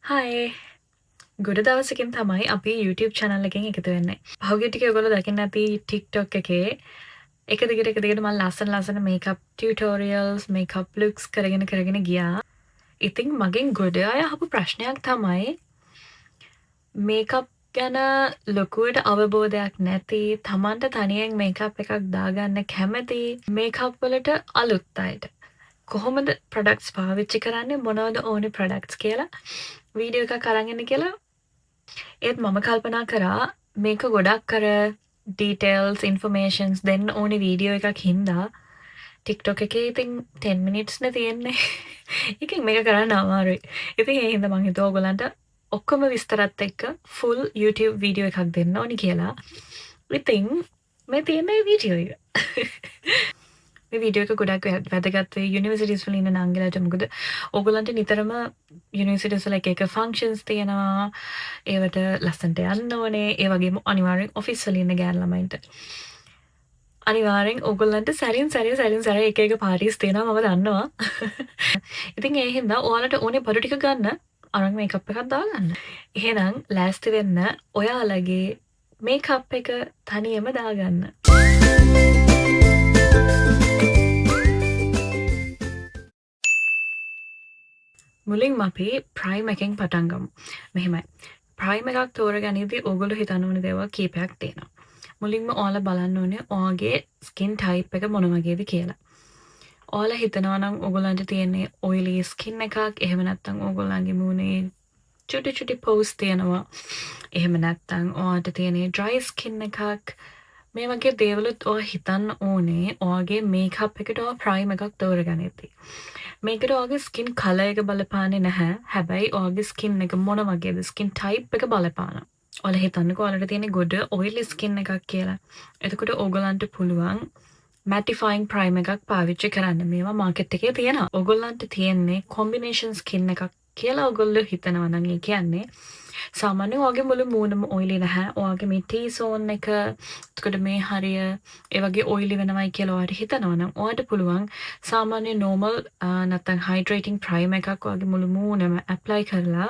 හයි ගොඩ දවසකින් තමයි අපි YouTube channel එකෙන් එකතු වෙන්නේ. පහුගිය ටිකේ ඔයගොල්ලෝ දකින්න ඇති TikTok එකේ එක දිගට මම ලස්සන makeup tutorials makeup looks කරගෙන ගියා. ඉතින් මගෙන් ගොඩ අය අහපු ප්‍රශ්නයක් තමයි makeup ගැන ලොකුවට අවබෝධයක් නැති තමන්ට තනියෙන් makeup එකක් දාගන්න කැමති makeup වලට අලුත් අයට කොහොමද ප්‍රොඩක්ට්ස් පාවිච්චි කරන්නේ මොනවද ඕනේ ප්‍රොඩක්ට්ස් කියලා වීඩියෝ එකක් අරන් එන්න කියලා. ඒත් මම කල්පනා කරා මේක ගොඩක් කර ඩීටේල්ස් ඉන්ෆර්මේෂන්ස් දෙන්න ඕනේ වීඩියෝ එකක් හින්දා TikTok එකේ ඉතින් 10 minutes නේ තියෙන්නේ. ඉතින් මේක කරන්න අමාරුයි. ඉතින් ඒ හින්දා මං හිතුවා ඔයගලන්ට ඔක්කොම විස්තරත් එක්ක full YouTube වීඩියෝ එකක් දෙන්න ඕනි කියලා. ඉතින් මේ තියෙන වීඩියෝ එක. මේ වීඩියෝ එක ගොඩක් වැදගත් වෙයි යුනිවර්සිටිස් වල ඉන්න නංගිලාට. මොකද ඕගොල්ලන්ට නිතරම යුනිවර්සිටිස් වල එක ෆන්ක්ෂන්ස් තියෙනවා. ඒවට ලස්සනට යන්න ඕනේ. ඒ වගේම අනිවාර්යෙන් ඔෆිස් වල ඉන්න ගෑනු ළමයින්ට අනිවාර්යෙන් ඕගොල්ලන්ට සැරින් සැරේ එක පාටිස් තියෙනවා මම දන්නවා. ඉතින් ඒ හින්දා ඔයාලට ඕනේ බඩු ටික ගන්න අරන් මේකප් එකක් දාගන්න. එහෙනම් ලෑස්ති වෙන්න ඔයාලගේ මේකප් එක තනියම දාගන්න. මුලින්ම අපි ප්‍රයිම් එකෙන් පටන් ගමු. මෙහෙමයි. ප්‍රයිම් එකක් තෝරගනිද්දී ඕගොල්ලෝ හිතන්න ඕනේ දේවල් කීපයක් තියෙනවා. මුලින්ම ඔයාලා බලන්න ඕනේ ඔයාගේ ස්කින් ටයිප් එක මොන වගේද කියලා. ඔයාලා හිතනවා නම් ඕගොල්ලන්ට තියෙන්නේ ඔයිලි ස්කින් එකක්. එහෙම නැත්නම් ඕගොල්ලන්ගේ මූණේ චුටි පෝස් තියෙනවා. එහෙම නැත්නම් ඔයාලට තියෙන්නේ ඩ්‍රයි ස්කින් එකක්. මේ වගේ දේවලුත් ඔයා හිතන්න ඕනේ ඔයාගේ මේකප් එකට ඔයා ප්‍රයිම් එකක් තෝරගනිද්දී. මේකට ඔයාගේ ස්කින් කලර් එක බලපාන්නේ නැහැ. හැබැයි ඔයාගේ ස්කින් එක මොන වගේද ස්කින් ටයිප් එක බලපානවා. ඔයාලා හිතන්නකෝ ඔයාලට තියෙන ගොඩ ඔයිලි ස්කින් එකක් කියලා. එතකොට ඕගොල්ලන්ට පුළුවන් මැටිෆයින් ප්‍රයිම් එකක් පාවිච්චි කරන්න. මේවා මාකට් එකේ තියෙනවා. ඕගොල්ලන්ට තියෙන්නේ කොම්බිනේෂන් ස්කින් එකක් කියලා ඕගොල්ලෝ හිතනවා නම් ඒ කියන්නේ සාමාන්‍යයෙන් ඔයාගේ මුළු මූණම ඔයිලි නැහැ. ඔයාගේ මේ T zone එක එතකොට මේ හරිය ඒ වගේ ඔයිලි වෙනවයි කියලා ඔයාට හිතනවා නම් ඔයාට පුළුවන් සාමාන්‍ය normal නැත්නම් hydrating prime එකක් ඔයාගේ මුළු මූණම apply කරලා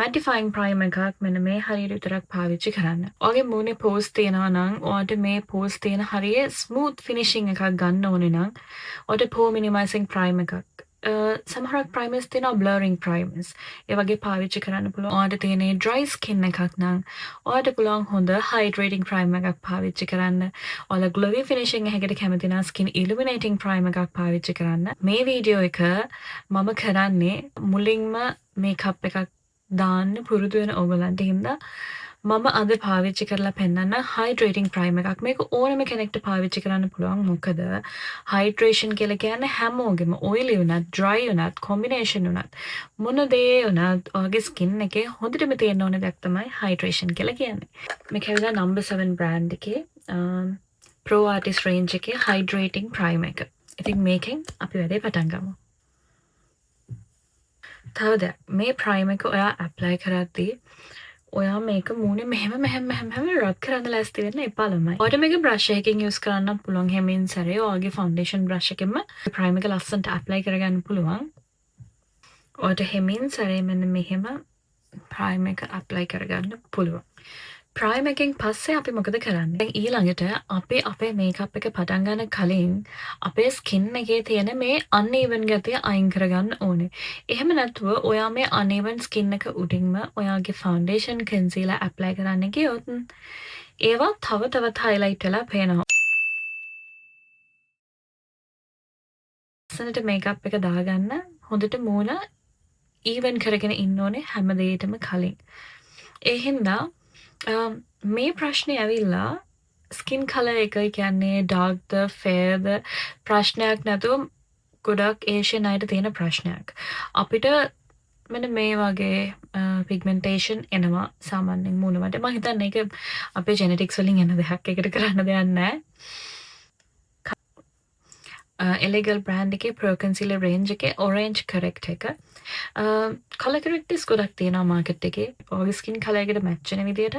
mattifying prime එකක් මෙන්න මේ හරියට විතරක් පාවිච්චි කරන්න. ඔයාගේ මූණේ pores තියෙනවා නම් ඔයාට මේ pores තියෙන හරිය smooth finishing එකක් ගන්න ඕනේ නම් ඔයාට pore minimizing prime එකක් සමහරක් ප්‍රයිමර්ස් තියෙනවා බ්ලරිං ප්‍රයිමර්ස්. ඒ වගේ පාවිච්චි කරන්න පුළුවන්. ඔයාලට තියෙන ඩ්‍රයි ස්කින් එකක් නම් ඔයාලට පුළුවන් හොඳ හයිඩ්‍රේටිං ප්‍රයිමර් එකක් පාවිච්චි කරන්න. ඔයාලා ග්ලෝවි ෆිනිෂිං එකකට කැමති නම් ස්කින් ඉලුමිනේටිං ප්‍රයිමර් එකක් පාවිච්චි කරන්න. මේ වීඩියෝ එක මම කරන්නේ මුලින්ම මේකප් එකක් දාන්න පුරුදු වෙන ඕගොල්ලන්ට හින්දා මම අද පාවිච්චි කරලා පෙන්නන්න හයිඩ්‍රේටිං ප්‍රයිම් එකක්. මේක ඕනම කෙනෙක්ට පාවිච්චි කරන්න පුළුවන්. මොකද හයිඩ්‍රේෂන් කියලා කියන්නේ හැමෝගෙම ඔයිලි වුණත්, ඩ්‍රයි වුණත්, කොම්බිනේෂන් වුණත් මොන දේ වුණත් ඔයාගේ ස්කින් එකේ හොඳටම තියෙන්න ඕන දෙයක් තමයි හයිඩ්‍රේෂන් කියලා කියන්නේ. මේක ඇවිල්ලා number 7 brand එකේ Pro Artist range එකේ හයිඩ්‍රේටිං ප්‍රයිම් එක. ඉතින් මේකෙන් අපි වැඩේ පටන් ගමු. තව දෙයක් මේ ප්‍රයිම් එක ඔයා ඇප්ලයි කරද්දී ඔයා මේක මූණේ මෙහෙම රබ් කරන්න ලෑස්ති වෙන්න එපා ළමයි. ඔයාට මේක බ්‍රෂ් එකකින් යූස් කරන්න පුළුවන්. හැමින් සැරේ ඔයාගේ ෆවුන්ඩේෂන් බ්‍රෂ් එකෙන්ම ප්‍රයිම් එක ලස්සනට ඇප්ලයි කරගන්න පුළුවන්. ඔයාට හැමින් සැරේ මෙන්න මෙහෙම ප්‍රයිම් එක ඇප්ලයි කරගන්න පුළුවන්. ප්‍රයිම් එකෙන් පස්සේ අපි මොකද කරන්නේ? දැන් ඊළඟට අපි අපේ මේකප් එක පටන් ගන්න කලින් අපේ ස්කින් එකේ තියෙන මේ uneven ගතිය අයින් කරගන්න ඕනේ. එහෙම නැතුව ඔයා මේ uneven ස්කින් එක උඩින්ම ඔයාගේ ෆවුන්ඩේෂන් කන්සීලර් ඇප්ලයි කරන්න ගියොත් ඒවා තවත් highlight වෙලා පේනවා. ලස්සනට මේකප් එක දාගන්න හොඳට මූණ even කරගෙන ඉන්න ඕනේ හැම දෙයකටම කලින්. ඒ හින්දා මේ ප්‍රශ්නේ ඇවිල්ලා ස්කින් කලර් එක කියන්නේ ඩාර්ක්ද ෆෙයර්ද ප්‍රශ්නයක් නැතුව ගොඩක් ඒෂියන් අයට තියෙන ප්‍රශ්නයක්. අපිට මෙන්න මේ වගේ පිග්මන්ටේෂන් එනවා සාමාන්‍යයෙන් මූණ වලට. මම හිතන්නේ ඒක අපේ ජෙනෙටික්ස් වලින් එන දෙයක්. ඒකට කරන්න දෙයක් නැහැ. එලෙගල් බ්‍රෑන්ඩ් එකේ Pro Concealer range එකේ orange correct එක කලර් කරෙක්ටර්ස් ගොඩක් තියෙනවා මාකට් එකේ. ඔයාගේ ස්කින් කලර් එකට මැච් වෙන විදියට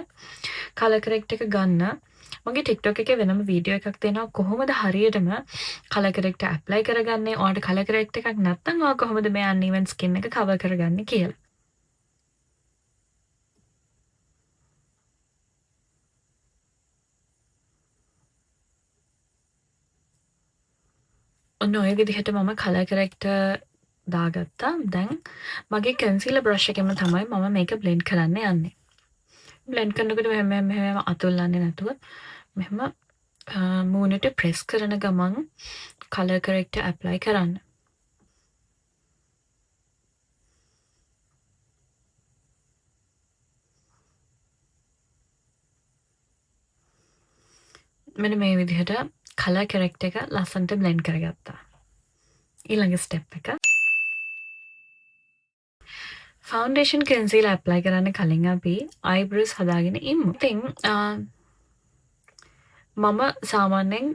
කලර් කරෙක්ට් එක ගන්න. මගේ TikTok එකේ වෙනම වීඩියෝ එකක් තියෙනවා කොහොමද හරියටම කලර් කරෙක්ටර් ඇප්ලයි කරගන්නේ. ඔයාලට කලර් කරෙක්ට් එකක් නැත්නම් ඔයා කොහොමද මේ uneven ස්කින් එක කවර් කරගන්නේ කියලා. ඔන්න ඔය විදිහට මම කලර් කරෙක්ටර් දාගත්තා. දැන් මගේ කන්සීලර් බ්‍රෂ් එකෙන්ම තමයි මම මේක බ්ලෙන්ඩ් කරන්න යන්නේ. බ්ලෙන්ඩ් කරනකොට මෙහෙම අතුල්ලන්නේ නැතුව මෙහෙම මූණට ප්‍රෙස් කරන ගමන් කලර් කරෙක්ටර් ඇප්ලයි කරන්න. මෙන්න මේ විදිහට කලර් කරෙක්ටර් එක ලස්සනට බ්ලෙන්ඩ් කරගත්තා. ඊළඟ ස්ටෙප් එක ෆවුන්ඩේෂන් කන්සීලර් ඇප්ලයි කරන්න කලින් අපි අයිබ්‍රෝස් හදාගෙන ඉමු. ඉතින් මම සාමාන්‍යයෙන්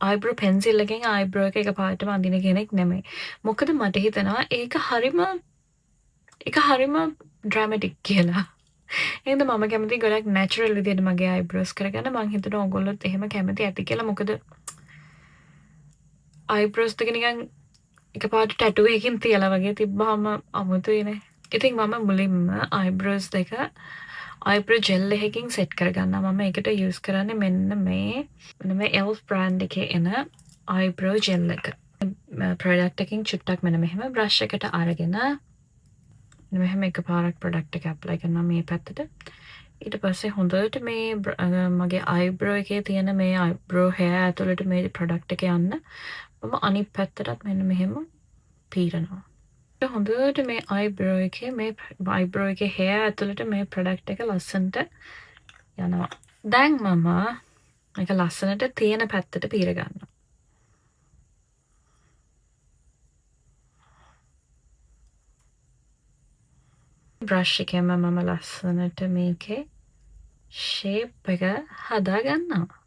අයිබ්‍රෝ පෙන්සිල් එකෙන් අයිබ්‍රෝ එක එකපාරටම අඳින කෙනෙක් නෙමෙයි. මොකද මට හිතෙනවා ඒක හරිම ඩ්‍රැමැටික් කියලා. එහෙනම් මම කැමති ගොඩක් නැචරල් විදිහට මගේ අයිබ්‍රෝස් කරගන්න. මං හිතනවා ඔයගොල්ලොත් එහෙම කැමති ඇති කියලා. මොකද අයිබ්‍රෝස් දෙක නිකන් එකපාරට ටැටූ එකකින් තියලා වගේ තිබ්බාම අමුතුයිනේ. ඉතින් මම මුලින්ම අයිබ්‍රෝස් දෙක අයිබ්‍රෝ ජෙල් එකකින් සෙට් කරගන්නවා. මම ඒකට යූස් කරන්නේ මෙන්න මේ ELF බ්‍රෑන්ඩ් එකේ එන අයිබ්‍රෝ ජෙල් එක. ප්‍රොඩක්ට් එකකින් චුට්ටක් මෙන්න මෙහෙම බ්‍රෂ් එකට අරගෙන මෙහෙම එකපාරක් ප්‍රොඩක්ට් එක ඇප්ලයි කරනවා මේ පැත්තට. ඊට පස්සේ හොඳට මේ මගේ අයිබ්‍රෝ එකේ තියෙන මේ අයිබ්‍රෝ හෙයර් ඇතුළට මේ ප්‍රොඩක්ට් එක යන්න මම අනිත් පැත්තටත් මෙන්න මෙහෙම පීරනවා. හොඳට මේ අයිබ්‍රෝ එකේ හෙයර් ඇතුළට මේ ප්‍රොඩක්ට් එක ලස්සනට යනවා. දැන් මම මේක ලස්සනට තියෙන පැත්තට පීර ගන්නවා. බ්‍රෂ් එකෙන්ම මම ලස්සනට මේකේ ෂේප් එක හදා ගන්නවා.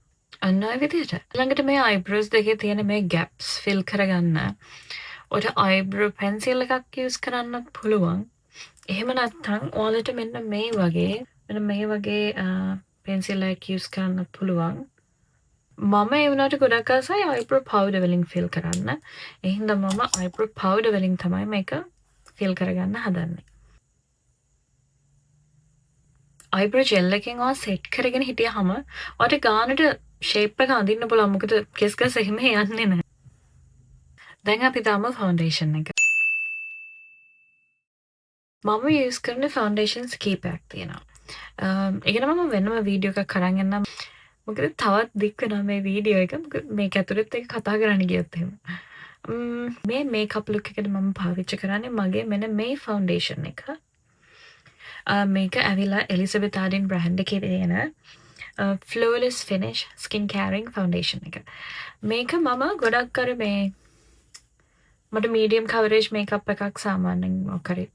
අන්න ඔය විදිහට. ළඟට මේ අයිබ්‍රෝස් දෙකේ තියෙන මේ ගැප්ස් ෆිල් කරගන්න ඔයාලට අයිබ්‍රෝ පෙන්සිල් එකක් යූස් කරන්නත් පුළුවන්. එහෙම නැත්නම් ඔයාලට මෙන්න මේ වගේ පෙන්සිල් එකක් යූස් කරන්නත් පුළුවන්. මම ඒ වුණාට ගොඩක් ආසයි අයිබ්‍රෝ පවුඩර් වලින් ෆිල් කරන්න. ඒ හින්දා මම අයිබ්‍රෝ පවුඩර් වලින් තමයි මේක ෆිල් කරගන්න හදන්නේ. අයිබ්‍රෝ ජෙල් එකෙන් ඔයා සෙට් කරගෙන හිටියාම ඔයාට ගානට ෂේප් එක අඳින්න පුළුවන්. මොකද කෙස් ගස් එහෙම යන්නේ නැහැ. දැන් අපි දාමු ෆවුන්ඩේෂන් එක. මම යූස් කරන ෆවුන්ඩේෂන්ස් කීපයක් තියෙනවා. ඒකන මම වෙනම වීඩියෝ එකක් අරන් එන්නම්. මොකද තවත් දික් වෙනවා මේ වීඩියෝ එක. මේක ඇතුළත් එක කතා කරන්න ගියොත් එහෙම. මේ මේකප් ලුක් එකට මම පාවිච්චි කරන්නේ මගේ මෙන්න මේ ෆවුන්ඩේෂන් එක. මේක ඇවිල්ලා එලිසබෙත් ආඩින් බ්‍රෑන්ඩ් එකේ තියෙන flawless finish skin caring foundation එක. මේක මම ගොඩක් අර මේ මට මීඩියම් කවරේජ් මේකප් එකක් සාමාන්‍යයෙන් මොකරි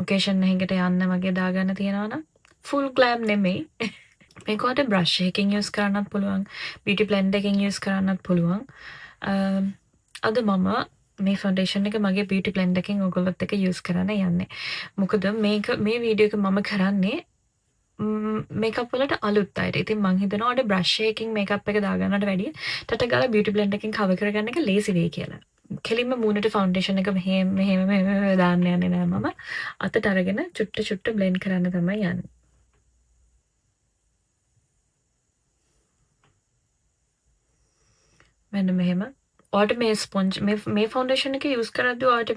ඔකේෂන් එකකට යන්න වගේ දාගන්න තියෙනවා නම් ෆුල් ග්ලෑම් නෙමෙයි. මේක ඔයාලට බ්‍රෂ් එකකින් යූස් කරන්නත් පුළුවන්, බියුටි බ්ලෙන්ඩ් එකකින් යූස් කරන්නත් පුළුවන්. අද මම මේ ෆවුන්ඩේෂන් එක මගේ බියුටි බ්ලෙන්ඩ් එකකින් ඔයගොල්ලොත් එක්ක යූස් කරන්න යන්නේ. මොකද මේ වීඩියෝ එක මම කරන්නේ මේකප් වලට අලුත් අයට. ඉතින් මං හිතනවා ඔයාලට බ්‍රෂ් එකකින් මේකප් එක දාගන්නට වැඩිය ටට ගාලා බියුටි බ්ලෙන්ඩ් එකකින් කවර් කරගන්න එක ලේසි වෙයි කියලා. කෙලින්ම මූණට ෆවුන්ඩේෂන් එක මෙහෙම දාන්න යන්නේ නෑ මම. අතට අරගෙන චුට්ට බ්ලෙන්ඩ් කරන්න තමයි යන්නේ. මෙන්න මෙහෙම. ඔයාලට මේ ස්පොන්ජ් මේ ෆවුන්ඩේෂන් එක යූස් කරද්දී ඔයාලට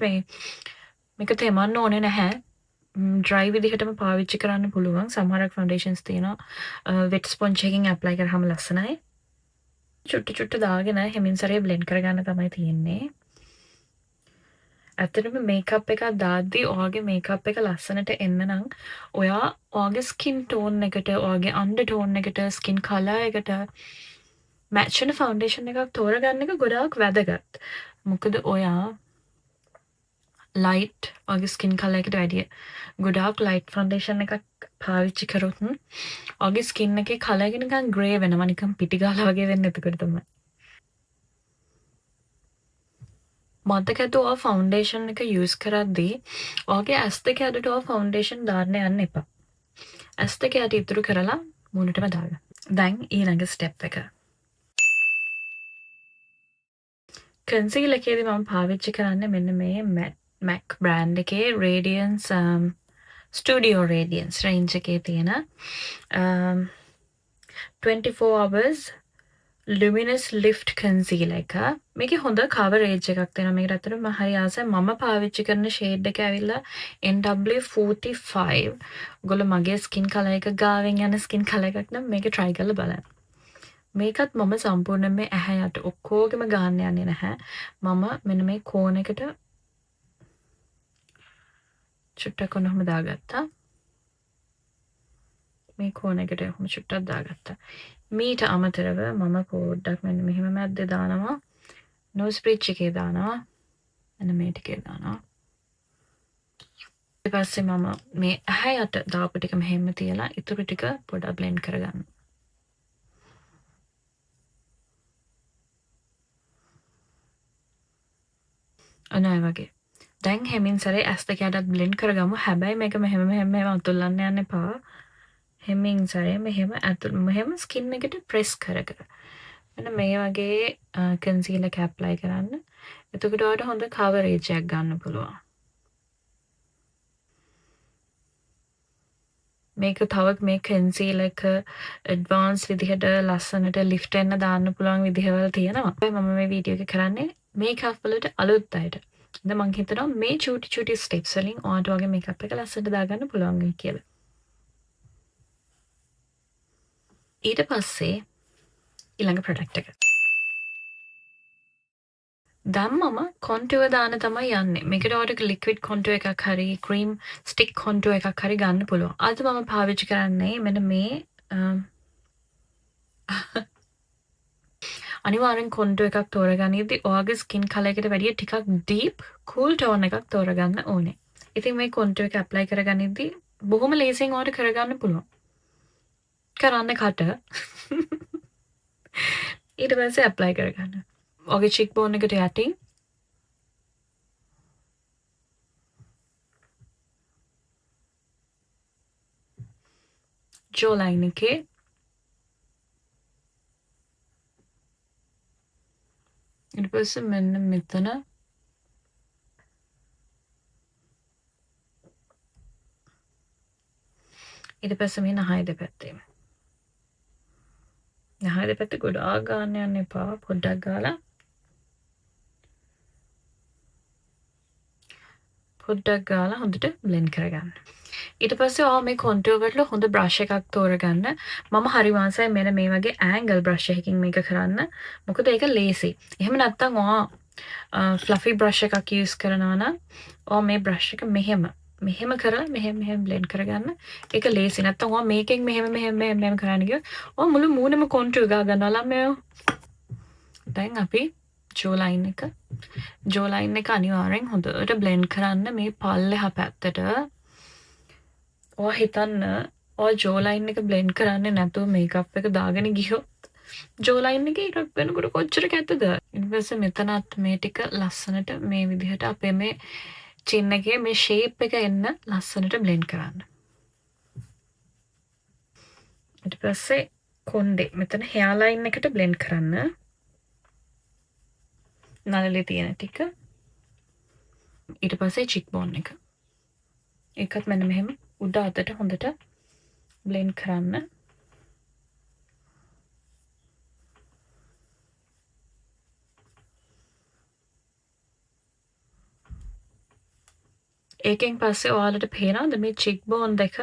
මේක තෙමන්න ඕනේ නැහැ. ඩ්‍රයි විදිහටම පාවිච්චි කරන්න පුළුවන්. සමහරක් ෆවුන්ඩේෂන්ස් තියෙනවා වෙට් ස්පොන්ජ් එකකින් ඇප්ලයි කරාම ලස්සනයි. චුට්ට දාගෙන හැමින් සැරේ බ්ලෙන්ඩ් කරගන්න තමයි තියෙන්නේ. ඇත්තටම මේකප් එකක් දාද්දී ඔයාගේ මේකප් එක ලස්සනට එන්න නම් ඔයාගේ ස්කින් ටෝන් එකට, ඔයාගේ අන්ඩර් ටෝන් එකට, ස්කින් කලර් එකට මැච් වෙන ෆවුන්ඩේෂන් එකක් තෝරගන්න එක ගොඩාක් වැදගත්. මොකද ඔයා ලයිට් ඔයාගේ ස්කින් කලර් එකට වැඩිය ගොඩාක් ලයිට් ෆවුන්ඩේෂන් එකක් පාවිච්චි කරොත් ඔයාගේ ස්කින් එකේ කලර් එක නිකන් ග්‍රේ වෙනවා. නිකන් පිටි ගාලා වගේ වෙන්නේ එතකොට තමයි. මතක ඇති ඔයා ෆවුන්ඩේෂන් එක යූස් කරද්දී ඔයාගේ ඇස් දෙක ඇතුළට ඔයා ෆවුන්ඩේෂන් දාන්න යන්න එපා. ඇස් දෙක යට ඉතුරු කරලා මූණටම දාගන්න. දැන් ඊළඟ ස්ටෙප් එක. කන්සීලර් එකේදී මම පාවිච්චි කරන්නේ මෙන්න මේ MAC බ්‍රෑන්ඩ් එකේ Radiance Studio Radiance range එකේ තියෙන 24 hours Luminous Lift Concealer එක. මේකේ හොඳ coverage එකක් තියෙනවා. මේකට ඇත්තටම මම හරි ආසයි. මම පාවිච්චි කරන shade එක ඇවිල්ලා NW45. ඔයගොල්ලෝ මගේ skin color එක ගාවෙන් යන skin color එකක් නම් මේක try කරලා බලන්න. මේකත් මම සම්පූර්ණයෙන්ම ඇහැ යට ඔක්කොගෙම ගන්න යන්නේ නැහැ. මම මෙන්න මේ කෝණ එකට චුට්ටක් ඔන්නම දාගත්තා. මේ කෝණ එකට ඔහොම චුට්ටක් දාගත්තා. මීට අමතරව මම පොඩ්ඩක් මෙන්න මෙහෙම මැද්දේ දානවා. nose bridge එකේ දානවා. මෙන්න මේ ටිකේ දානවා. ඊට පස්සේ මම මේ ඇහැ යට දාපු ටික මෙහෙම තියලා ඉතුරු ටික පොඩ්ඩක් blend කරගන්නවා. අන්න ඒ වගේ. දැන් හැමින් සැරේ ඇස් දෙක යටත් blend කරගමු. හැබැයි මේක මෙහෙම අතුල්ලන්න යන්න එපා. හැමින් සැරේ මෙහෙම ස්කින් එකට press කර කර. මෙන්න මේ වගේ concealer එක apply කරන්න. එතකොට ඔයාලට හොඳ coverage එකක් ගන්න පුළුවන්. මේක තව මේ concealer එක advanced විදිහට ලස්සනට lift වෙන්න දාන්න පුළුවන් විදිහවල තියෙනවා. මම මේ වීඩියෝ එක කරන්නේ makeup වලට අලුත් අයට. ඉතින් මම හිතනවා මේ චූටි steps වලින් ඔයාලට වගේ makeup එක ලස්සනට දාගන්න පුළුවන් වෙයි කියලා. ඊට පස්සේ ඊළඟ product එක. දැන් මම contour දාන්න තමයි යන්නේ. මේකට ඔයාලට liquid contour එකක් හරි cream stick contour එකක් හරි ගන්න පුළුවන්. අද මම පාවිච්චි කරන්නේ මෙන්න මේ අනිවාර්යෙන් contour එකක් තෝරගනිද්දි ඔයාගේ skin color එකට වැඩිය ටිකක් deep cool tone එකක් තෝරගන්න ඕනේ. ඉතින් මේ contour එක apply කරගනිද්දි බොහොම ලේසියෙන් ඔයාලට කරගන්න පුළුවන්. කරන්න කට. ඊට පස්සේ apply කරගන්න. ඔගේ cheekbone එකට යටින් jawline එකේ ඊට පස්සේ මෙන්න මෙතන ඊට පස්සේ මේ නහය දෙපැත්තේ නහය දෙපැත්තේ ගොඩාක් ගන්න යන්න එපා පොඩ්ඩක් ගාලා හොඳට blend කරගන්න. ඊට පස්සේ ඔයා මේ contour වලට හොඳ brush එකක් තෝරගන්න. මම හරි වාසයි මෙන්න මේ වගේ angle brush එකකින් මේක කරන්න. මොකද ඒක ලේසි. එහෙම නැත්නම් ඔයා fluffy brush එකක් use කරනවා නම් ඔයා මේ brush එක මෙහෙම කරලා මෙහෙම blend කරගන්න. ඒක ලේසි. නැත්නම් ඔයා මේකෙන් මෙහෙම කරන්න ගියොත් ඔයා මුළු මූණෙම contour ගා ගන්නවා ළමයෝ. දැන් අපි jawline එක අනිවාර්යෙන් හොඳට blend කරන්න මේ පල්ලෙහා පැත්තට. ඔයා හිතන්න ඔයා jawline එක blend කරන්නේ නැතුව makeup එක දාගෙන ගියොත් jawline එකේ එකක් වෙනකොට කොච්චර කැතද? ඊට පස්සේ මෙතනත් මේ ටික ලස්සනට මේ විදිහට අපේ මේ chin එකේ මේ shape එක එන්න ලස්සනට blend කරන්න. ඊට පස්සේ කොණ්ඩේ මෙතන hairline එකට blend කරන්න. නළලේ තියෙන ටික. ඊට පස්සේ cheekbone එක. ඒකත් මෙන්න මෙහෙම උඩ අතට හොඳට blend කරන්න. ඒකෙන් පස්සේ ඔයාලට පේනවද මේ cheekbone දෙක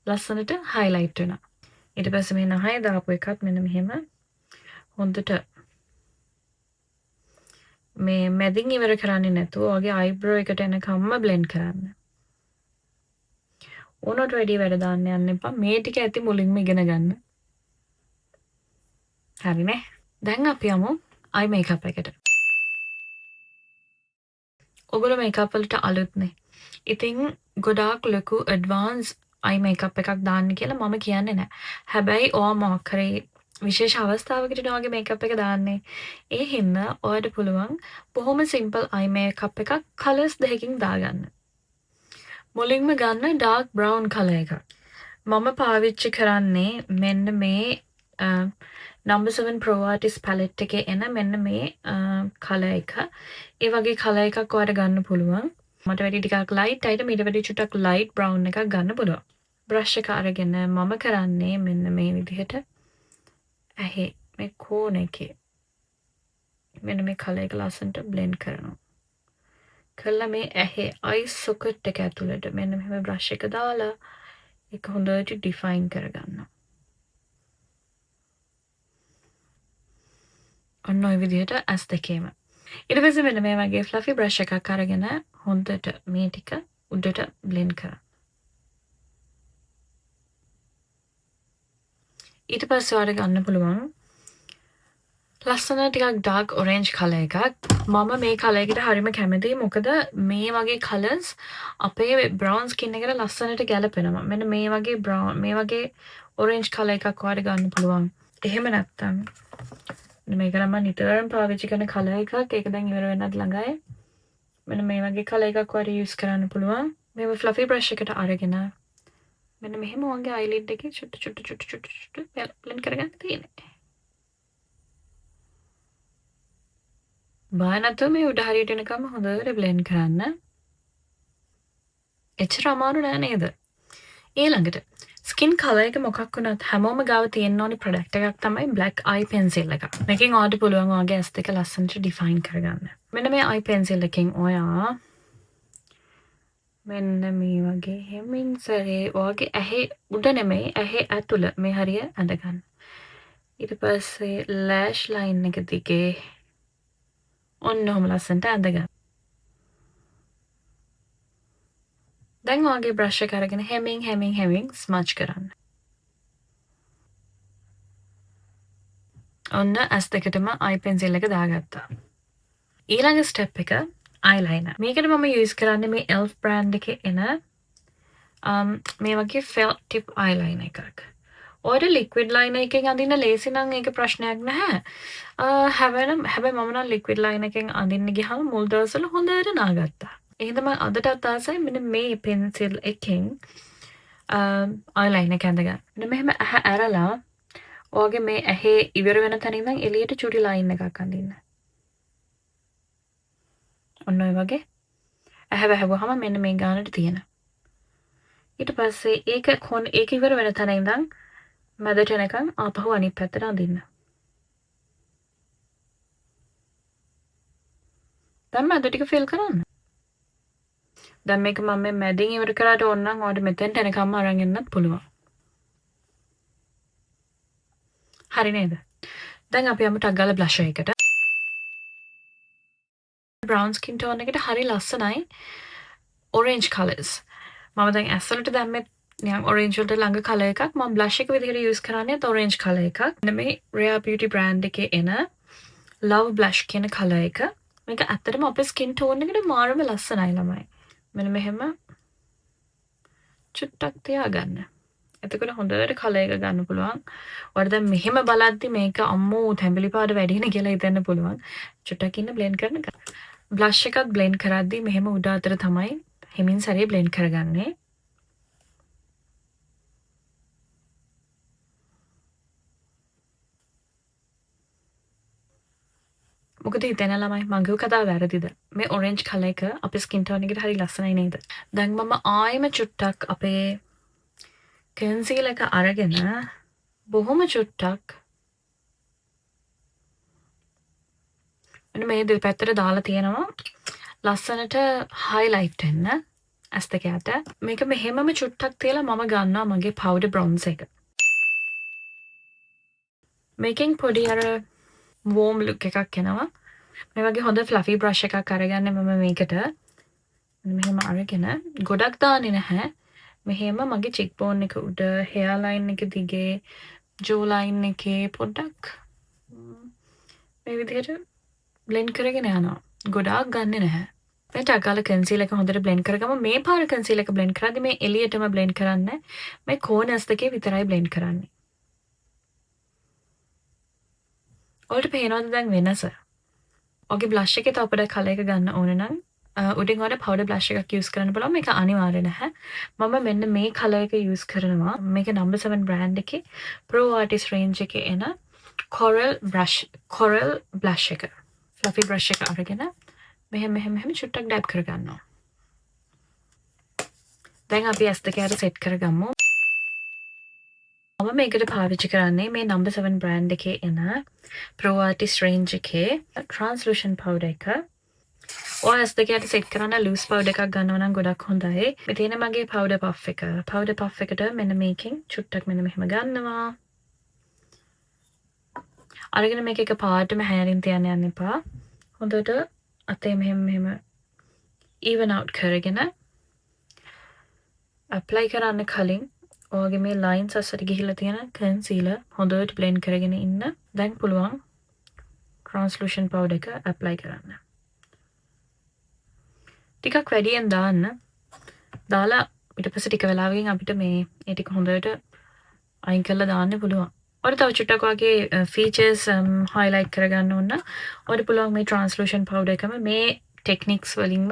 ලස්සනට highlight වෙනවා. ඊට පස්සේ මේ නහය දාපු එකත් මෙන්න මෙහෙම හොඳට මේ මැදින් ඉවර කරන්නේ නැතුව ඔයාගේ eyebrow එකට එනකම්ම blend කරන්න. ඕනට වැඩි වැඩ දාන්න යන්න එපා. මේ ටික ඇති මුලින්ම ඉගෙන ගන්න. හරිනේ. දැන් අපි යමු eye makeup එකට. ඔයගොල්ලෝ makeup වලට අලුත්නේ. ඉතින් ගොඩාක් ලොකු advanced eye makeup එකක් දාන්න කියලා මම කියන්නේ නැහැ. හැබැයි ඔයා මොකක් කරේ විශේෂ අවස්ථාවකට ඔයාගේ makeup එක දාන්නේ. ඒ හින්දා ඔයාට පුළුවන් බොහොම simple eye makeup එකක් colors දෙකකින් දාගන්න. මුලින්ම ගන්න dark brown color එක. මම පාවිච්චි කරන්නේ මෙන්න මේ number 7 Pro Artist palette එකේ එන මෙන්න මේ color එක. ඒ වගේ color එකක් ඔයාලට ගන්න පුළුවන්. මට වැඩි ටිකක් light අයිට ඊට වැඩි චුට්ටක් light brown එකක් ගන්න පුළුවන්. brush එක අරගෙන මම කරන්නේ මෙන්න මේ විදිහට ඇහි මේ කෝන් එකේ මෙන්න මේ කලර් එක ලස්සනට බ්ලෙන්ඩ් කරනවා. කළා මේ ඇහි අයිස් සොකට් එක ඇතුළට මෙන්න මෙහෙම බ්‍රෂ් එක දාලා ඒක හොඳට ඩිෆයින් කරගන්නවා. ඔන්න ඔය විදිහට ඇස් දෙකේම. ඊට පස්සේ මෙන්න මේ වගේ ෆ්ලෆි බ්‍රෂ් එකක් අරගෙන හොඳට මේ ටික උඩට බ්ලෙන්ඩ් කරා. ඊට පස්සේ ඔයාලට ගන්න පුළුවන් ලස්සන ටිකක් ඩාර්ක් ඔරෙන්ජ් කලර් එකක්. මම මේ කලර් එකට හරිම කැමතියි. මොකද මේ වගේ කලර්ස් අපේ බ්‍රවුන් ස්කින් එකට ලස්සනට ගැලපෙනවා. මෙන්න මේ වගේ බ්‍රවුන් මේ වගේ ඔරෙන්ජ් කලර් එකක් ඔයාලට ගන්න පුළුවන්. එහෙම නැත්තම් මේක නම් මම නිතරම පාවිච්චි කරන කලර් එකක්. ඒක දැන් ඉවර වෙන්නත් ළඟයි. මෙන්න මේ වගේ කලර් එකක් ඔයාලට යූස් කරන්න පුළුවන්. මේ ෆ්ලෆි බ්‍රෂ් එකට අරගෙන මෙන්න මෙහෙම වගේ අයිලිඩ් එකේ චුට්ටු බ්ලෙන්ඩ් කරගන්න තියෙනවා. බය නැතුව මේ උඩ හරියට එනකම් හොඳට බ්ලෙන්ඩ් කරන්න. එච්චර අමාරු නෑ නේද? ඊළඟට ස්කින් කලර් එක මොකක් වුණත් හැමෝම ගාව තියෙන්න ඕනි ප්‍රොඩක්ට් එකක් තමයි black eye pencil එක. මේකෙන් ඔයාලට පුළුවන් ඔයාගේ ඇස් දෙක ලස්සනට ඩිෆයින් කරගන්න. මෙන්න මේ eye pencil එකෙන් ඔයා මෙන්න මේ වගේ හැමින් සැරේ ඔයාගේ ඇහි උඩ නෙමෙයි ඇහි ඇතුළ මේ හරිය ඇඳගන්න. ඊට පස්සේ lash line එක දිගේ ඔන්න ඔහොම ලස්සනට ඇඳගන්න. දැන් ඔයාගේ බ්‍රෂ් එක අරගෙන හැමින් ස්මච් කරන්න. ඔන්න ඇස් දෙකටම අයි පෙන්සිල් එක දාගත්තා. ඊළඟ ස්ටෙප් එක අයිලයිනර්. මේකට මම යූස් කරන්නේ මේ ELF බ්‍රෑන්ඩ් එකේ එන මේ වගේ ෆෙල්ට් ටිප් අයිලයිනර් එකක්. ඔයාලට ලික්විඩ් ලයිනර් එකෙන් අඳින්න ලේසි නම් ඒක ප්‍රශ්නයක් නැහැ. හැබැයි මම නම් ලික්විඩ් ලයිනර් එකෙන් අඳින්න ගියාම මුල් දවස්වල හොඳට නාගත්තා. එහෙනම් මම අදටත් ආසයි මෙන්න මේ පෙන්සිල් එකෙන් අයිලයිනර් එක ඇඳගන්න. මෙන්න මෙහෙම ඇහැ ඇරලා ඔයාගේ මේ ඇහි ඉවර වෙන තැන ඉඳන් එළියට චුටි ලයින් එකක් අඳින්න. ඔන්න ඔය වගේ ඇහැ වැහුවාම මෙන්න මේ ගානට තියෙන. ඊට පස්සේ ඒක ඉවර වෙන තැන ඉඳන් මැදට එනකන් ආපහු අනිත් පැත්තට අඳින්න. දැන් මැද ටික ෆිල් කරන්න. දැන් මේක මම මේ මැදින් ඉවර කරාට ඕන නම් ඔයාලට මෙතෙන්ට එනකම්ම අරන් එන්නත් පුළුවන්. හරි නේද? දැන් අපි යමු ටක් ගාලා බ්ලෂර් එකට. බ්‍රවුන් ස්කින් ටෝන් එකට හරි ලස්සනයි ඔරෙන්ජ් කලර්ස්. මම දැන් ඇස් වලට දැම්මේ නිකන් ඔරෙන්ජ් වලට ළඟ කලර් එකක්. මම බ්ලෂ් එක විදිහට යූස් කරන්නේ ඔරෙන්ජ් කලර් එකක්. මෙන්න මේ Rare Beauty brand එකේ එන Love Blush කියන කලර් එක. මේක ඇත්තටම අපේ ස්කින් ටෝන් එකට මාරම ලස්සනයි ළමයි. මෙන්න මෙහෙම චුට්ටක් තියාගන්න. එතකොට හොඳට කලර් එක ගන්න පුළුවන්. ඔයාලට දැන් මෙහෙම බලද්දි මේක අම්මෝ තැඹිලි පාට වැඩි නේ කියලා හිතන්න පුළුවන්. චුට්ටක් ඉන්න බ්ලෙන්ඩ් කරන එක. බ්ලෂ් එකත් බ්ලෙන්ඩ් කරද්දි මෙහෙම උඩ අතර තමයි හිමින් සැරේ බ්ලෙන්ඩ් කරගන්නේ. මොකද හිතෙන ළමයි මගේ කතාව වැරදිද? මේ ඔරෙන්ජ් කලර් එක අපේ ස්කින් ටෝන් එකට හරි ලස්සනයි නේද? දැන් මම ආයෙම චුට්ටක් අපේ කන්සීලර් එක අරගෙන බොහොම චුට්ටක් මෙන්න මේ දෙපැත්තට දාලා තියෙනවා ලස්සනට highlight වෙන්න ඇස් දෙක යට. මේක මෙහෙමම චුට්ටක් තියලා මම ගන්නවා මගේ powder bronze එක. මේකෙන් පොඩි අර warm look එකක් එනවා. මේ වගේ හොඳ fluffy brush එකක් අරගන්න මම මේකට. මෙහෙම අරගෙන ගොඩක් දාන්නේ නැහැ. මෙහෙම මගේ cheek bone එක උඩ hair line එක දිගේ jaw line එකේ පොඩ්ඩක් මේ විදිහට blend කරගෙන යනවා. ගොඩාක් ගන්නෙ නැහැ. මේ ටගාල concealer එක හොඳට blend කරගම. මේ පාර concealer එක blend කරද්දි මේ එළියටම blend කරන්නේ. මේ corners දෙකේ විතරයි blend කරන්නේ. ඔයාලට පේනවද දැන් වෙනස? ඔගේ blush එකේ තව පොඩක් colour එක ගන්න ඕන නම් උඩින් ඔයාලට powder blush එකක් use කරන්න පුළුවන්. මේක අනිවාර්ය නැහැ. මම මෙන්න මේ colour එක use කරනවා. මේක number 7 brand එකේ Pro Artist range එකේ එන coral blush එක. fluffy brush එක අරගෙන මෙහෙම චුට්ටක් ඩැබ් කරගන්නවා. දැන් අපි ඇස් දෙක යට සෙට් කරගමු. මම මේකට පාවිච්චි කරන්නේ මේ number 7 brand එකේ එන Pro Artist range එකේ translucent powder එක. ඔය S2 සෙට් කරන්න loose powder එකක් ගන්නවා නම් ගොඩක් හොඳයි. මේ තියෙන මගේ powder puff එක. powder puff එකට මෙන්න මේකෙන් චුට්ටක් මෙන්න මෙහෙම ගන්නවා. අරගෙන මේක එක පාටම හැරින් තියන්න යන්න එපා. හොඳට අතේ මෙහෙම even out කරගෙන apply කරන්න කලින් ඔයගේ මේ lines අස්සට ගිහිල්ලා තියෙන concealer හොඳට blend කරගෙන ඉන්න. දැන් පුළුවන් translucent powder එක apply කරන්න. ටිකක් වැඩියෙන් දාන්න. දාලා ඊට පස්සේ ටික වෙලාවකින් අපිට මේ ඒ ටික හොඳට අයින් කරලා දාන්න පුළුවන්. ඔයාලා තව චුට්ටක් වගේ features highlight කරගන්න ඕන. ඔයාලට පුළුවන් මේ translucent powder එකම මේ techniques වලින්ම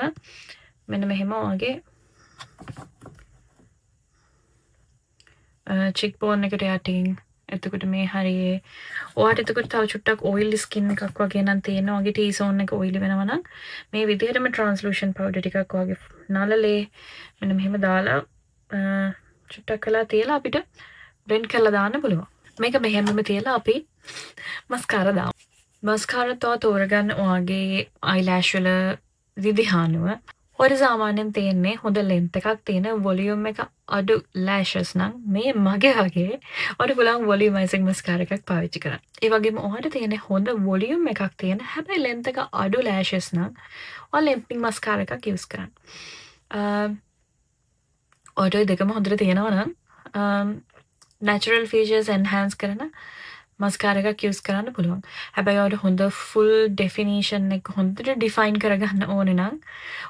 මෙන්න මෙහෙම වගේ cheekbone එකට යටින් එතකොට මේ හරියේ ඔයාට එතකොට තව චුට්ටක් oily skin එකක් වගේ නම් තියෙනවා වගේ T-zone එක oily වෙනවා නම් මේ විදිහටම translucent powder ටිකක් වගේ නලලේ මෙන්න මෙහෙම දාලා චුට්ටක් කළා තියලා අපිට blend කරලා දාන්න පුළුවන්. මේක මෙහෙමම තියලා අපි mascara දාමු. mascara තෝරගන්න ඔයාගේ eyelash වල විදිහානුව ඔයාට සාමාන්‍යයෙන් තියෙන්නේ හොඳ length එකක් තියෙන volume එක අඩු lashes නම් මේ මගේ වගේ ඔයාට පුළුවන් volumizing mascara එකක් පාවිච්චි කරන්න. ඒ වගේම ඔයාට තියෙන හොඳ volume එකක් තියෙන හැබැයි length එක අඩු lashes නම් ඔයා lengthening mascara එකක් use කරන්න. ඔයාට දෙකම හොඳට තියෙනවා නම් natural features enhance කරන mascara එකක් use කරන්න පුළුවන්. හැබැයි ඔයාලට හොඳ full definition එක හොඳට define කරගන්න ඕනේ නම්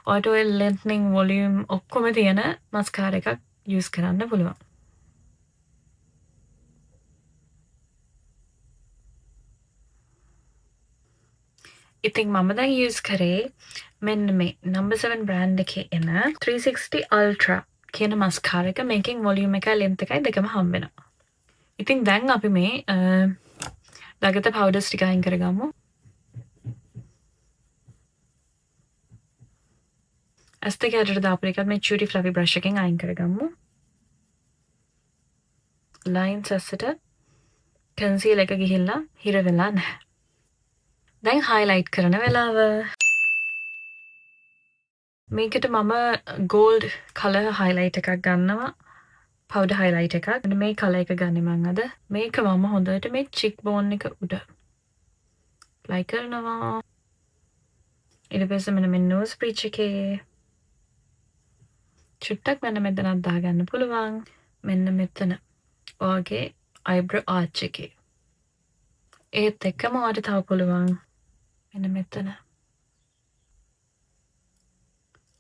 ඔයාලට ඔය lengthening volume ඔක්කොම තියෙන mascara එකක් use කරන්න පුළුවන්. ඉතින් මම දැන් use කරේ මෙන්න මේ number 7 brand එකේ එන 360 Ultra කියන mascara එක. මේකෙන් volume එකයි length එකයි දෙකම හම්බ වෙනවා. ඉතින් දැන් අපි මේ දගත powders ටික අයින් කරගමු. S2 ඇටට දාපු එකත් මේ Tutti Fluffy brush එකෙන් අයින් කරගමු. lines ඇස්සට concealer එක ගිහිල්ලා හිර වෙලා නැහැ. දැන් highlight කරන වෙලාව. මේකට මම gold color highlight එකක් ගන්නවා. powder highlight එකක්. මේ color එක ගන්නේ මං අද. මේක මම හොඳට මේ cheekbone එක උඩ apply කරනවා. ඊට පස්සේ මෙන්න මේ nose bridge එකේ චුට්ටක් මෙන්න මෙතනක් දාගන්න පුළුවන්. මෙන්න මෙතන ඔයගේ eyebrow arch එකේ. ඒත් එක්කම ඔයාලට තව පුළුවන් මෙන්න මෙතන.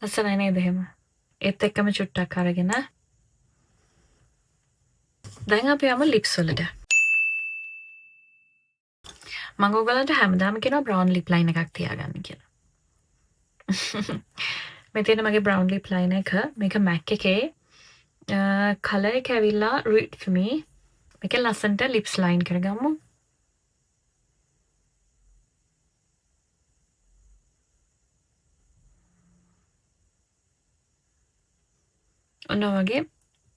ලස්සනයි නේද එහෙම? ඒත් එක්කම චුට්ටක් අරගෙන දැන් අපි යමු lips වලට. මම ඔයගලන්ට හැමදාම කියනවා brown lip line එකක් තියාගන්න කියලා. මේ තියෙන මගේ brown lip line එක මේක MAC එකේ color එක ඇවිල්ලා Read For Me. මේක ලස්සනට lips line කරගමු. ඔන්න වගේ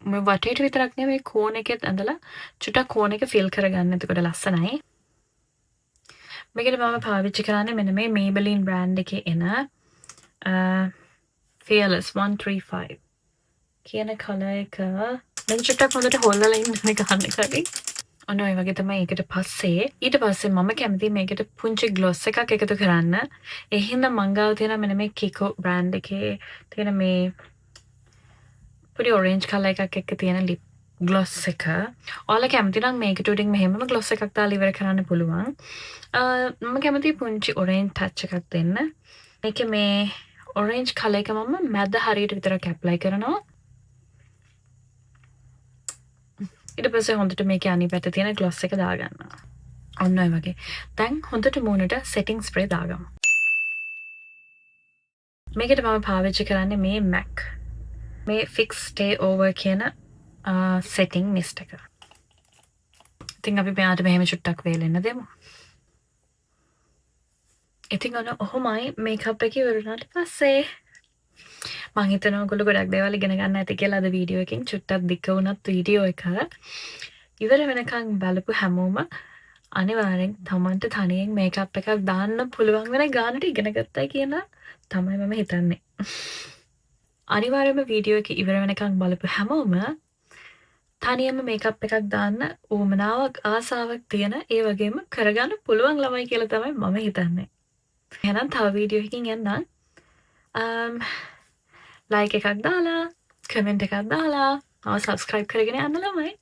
මේ වටේට විතරක් නෙවෙයි කෝන් එකෙත් ඇඳලා චුට්ටක් කෝන් එක ෆිල් කරගන්න. එතකොට ලස්සනයි. මේකට මම පාවිච්චි කරන්නේ මෙන්න මේ Maybelline brand එකේ එන Fearless 135 කියන color එක. දැන් චුට්ටක් හොඳට හොල්ලලා ඉන්න මේ ගන්න කලින්. ඔන්න ඔය වගේ තමයි ඒකට පස්සේ ඊට පස්සේ මම කැමති මේකට පුංචි gloss එකක් එකතු කරන්න. ඒ හින්දා මං ගාව තියෙන මෙන්න මේ Kiko brand එකේ තියෙන මේ පොඩි orange color එකක් එක්ක තියෙන lip gloss එක. ඔයාලා කැමති නම් මේකට උඩින් මෙහෙමම gloss එකක් දාලා ඉවර කරන්න පුළුවන්. මම කැමති පුංචි orange touch එකක් දෙන්න. මේකේ මේ orange color එක මම මැද හරියට විතරක් apply කරනවා. ඊට පස්සේ හොඳට මේකේ අනිත් පැත්තේ තියෙන gloss එක දාගන්නවා. ඔන්න ඔය වගේ. දැන් හොඳට මූණට setting spray දාගමු. මේකට මම පාවිච්චි කරන්නේ මේ MAC මේ Fix Stay Over කියන setting mist එක. ඉතින් අපි මෙයාට මෙහෙම චුට්ටක් වේලෙන්න දෙමු. ඉතින් ඔන්න ඔහොමයි මේකප් එක ඉවර වුණාට පස්සේ මං හිතනවා ඔයගොල්ලෝ ගොඩක් දේවල් ඉගෙන ගන්න ඇති කියලා අද වීඩියෝ එකෙන් චුට්ටක් දික්ක වුණත් වීඩියෝ එක. ඉවර වෙනකං බලපු හැමෝම අනිවාරෙන් තමන්ට තනියෙන් මේකප් එකක් දාන්න පුළුවන් වෙන ගානට ඉගෙන ගත්තයි කියලා තමයි මම හිතන්නේ. අනිවාර්යයෙන්ම වීඩියෝ එක ඉවර වෙනකන් බලපු හැමෝම තනියම මේකප් එකක් දාන්න උවමනාවක් ආසාවක් තියෙන ඒ වගේම කරගන්න පුළුවන් ළමයි කියලා තමයි මම හිතන්නේ. එහෙනම් තව වීඩියෝ එකකින් එන්නම්. ලයික් එකක් දාලා කමෙන්ට් එකක් දාලා මාව සබ්ස්ක්‍රයිබ් කරගෙන යන්න ළමයි.